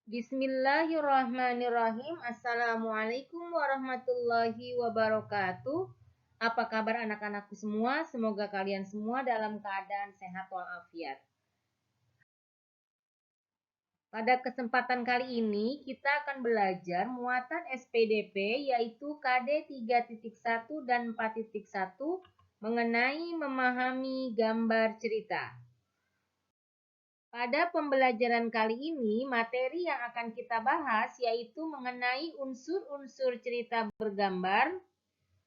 Bismillahirrahmanirrahim. Assalamualaikum warahmatullahi wabarakatuh. Apa kabar anak-anakku semua? Semoga kalian semua dalam keadaan sehat walafiat. Pada kesempatan kali ini kita akan belajar muatan SPDP yaitu KD 3.1 dan 4.1 mengenai memahami gambar cerita. Pada pembelajaran kali ini, materi yang akan kita bahas yaitu mengenai unsur-unsur cerita bergambar,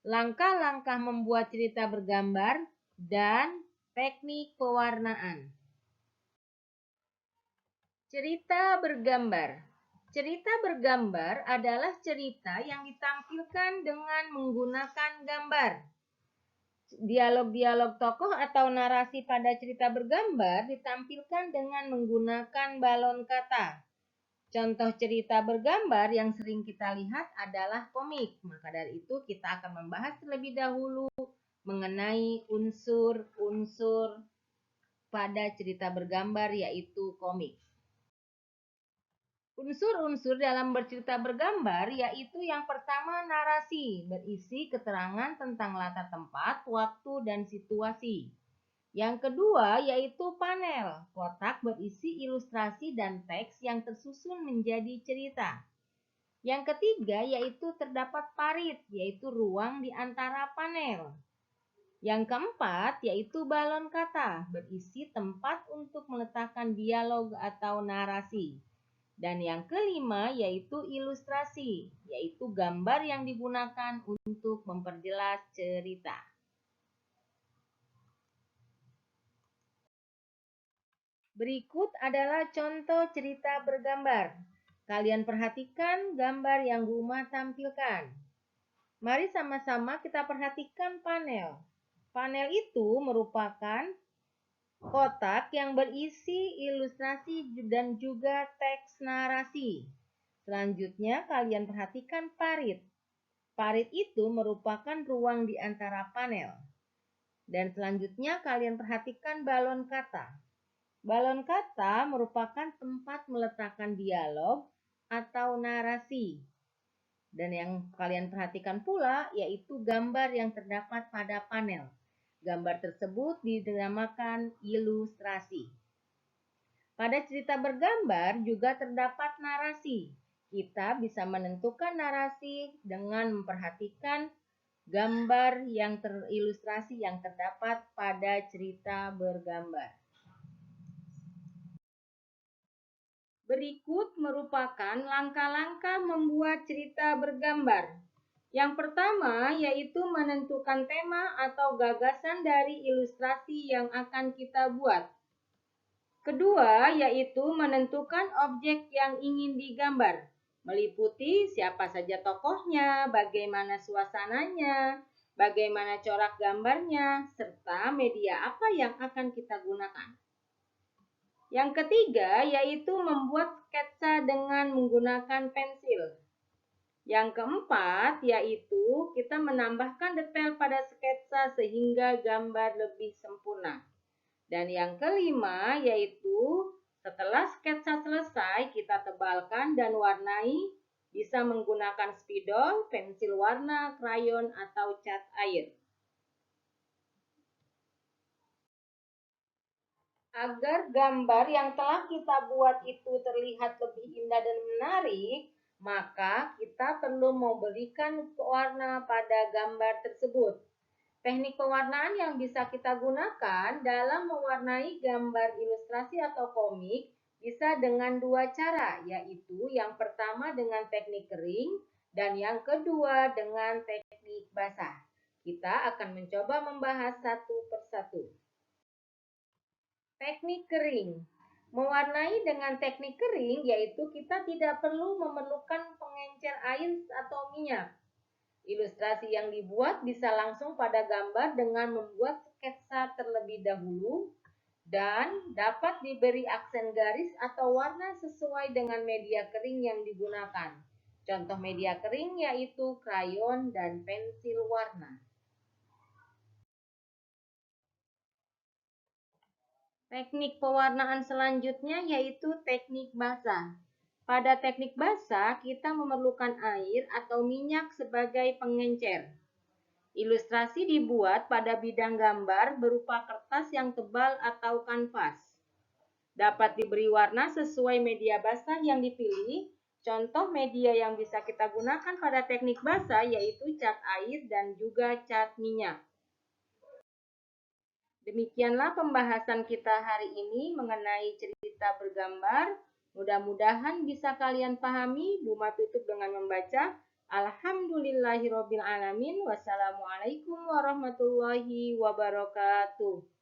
langkah-langkah membuat cerita bergambar, dan teknik pewarnaan. Cerita bergambar. Cerita bergambar adalah cerita yang ditampilkan dengan menggunakan gambar. Dialog-dialog tokoh atau narasi pada cerita bergambar ditampilkan dengan menggunakan balon kata. Contoh cerita bergambar yang sering kita lihat adalah komik. Maka dari itu kita akan membahas terlebih dahulu mengenai unsur-unsur pada cerita bergambar yaitu komik. Unsur-unsur dalam bercerita bergambar yaitu yang pertama narasi, berisi keterangan tentang latar tempat, waktu, dan situasi. Yang kedua yaitu panel, kotak berisi ilustrasi dan teks yang tersusun menjadi cerita. Yang ketiga yaitu terdapat parit, yaitu ruang di antara panel. Yang keempat yaitu balon kata, berisi tempat untuk meletakkan dialog atau narasi. Dan yang kelima yaitu ilustrasi, yaitu gambar yang digunakan untuk memperjelas cerita. Berikut adalah contoh cerita bergambar. Kalian perhatikan gambar yang Guma tampilkan. Mari sama-sama kita perhatikan panel. Panel itu merupakan kotak yang berisi ilustrasi dan juga teks narasi. Selanjutnya kalian perhatikan parit. Parit itu merupakan ruang di antara panel. Dan selanjutnya kalian perhatikan balon kata. Balon kata merupakan tempat meletakkan dialog atau narasi. Dan yang kalian perhatikan pula yaitu gambar yang terdapat pada panel. Gambar tersebut dinamakan ilustrasi. Pada cerita bergambar juga terdapat narasi. Kita bisa menentukan narasi dengan memperhatikan gambar yang terilustrasi yang terdapat pada cerita bergambar. Berikut merupakan langkah-langkah membuat cerita bergambar. Yang pertama yaitu menentukan tema atau gagasan dari ilustrasi yang akan kita buat. Kedua yaitu menentukan objek yang ingin digambar, meliputi siapa saja tokohnya, bagaimana suasananya, bagaimana corak gambarnya, serta media apa yang akan kita gunakan. Yang ketiga yaitu membuat sketsa dengan menggunakan pensil. Yang keempat yaitu kita menambahkan detail pada sketsa sehingga gambar lebih sempurna. Dan yang kelima yaitu setelah sketsa selesai kita tebalkan dan warnai, bisa menggunakan spidol, pensil warna, krayon, atau cat air. Agar gambar yang telah kita buat itu terlihat lebih indah dan menarik, maka kita perlu memberikan warna pada gambar tersebut. Teknik pewarnaan yang bisa kita gunakan dalam mewarnai gambar ilustrasi atau komik bisa dengan dua cara, yaitu yang pertama dengan teknik kering dan yang kedua dengan teknik basah. Kita akan mencoba membahas satu persatu. Teknik kering. Mewarnai dengan teknik kering yaitu kita tidak perlu memerlukan pengencer air atau minyak. Ilustrasi yang dibuat bisa langsung pada gambar dengan membuat sketsa terlebih dahulu dan dapat diberi aksen garis atau warna sesuai dengan media kering yang digunakan. Contoh media kering yaitu krayon dan pensil warna. Teknik pewarnaan selanjutnya yaitu teknik basah. Pada teknik basa, kita memerlukan air atau minyak sebagai pengencer. Ilustrasi dibuat pada bidang gambar berupa kertas yang tebal atau kanvas. Dapat diberi warna sesuai media basah yang dipilih. Contoh media yang bisa kita gunakan pada teknik basah yaitu cat air dan juga cat minyak. Demikianlah pembahasan kita hari ini mengenai cerita bergambar. Mudah-mudahan bisa kalian pahami. Buma tutup dengan membaca Alhamdulillahirobbilalamin. Wassalamualaikum warahmatullahi wabarakatuh.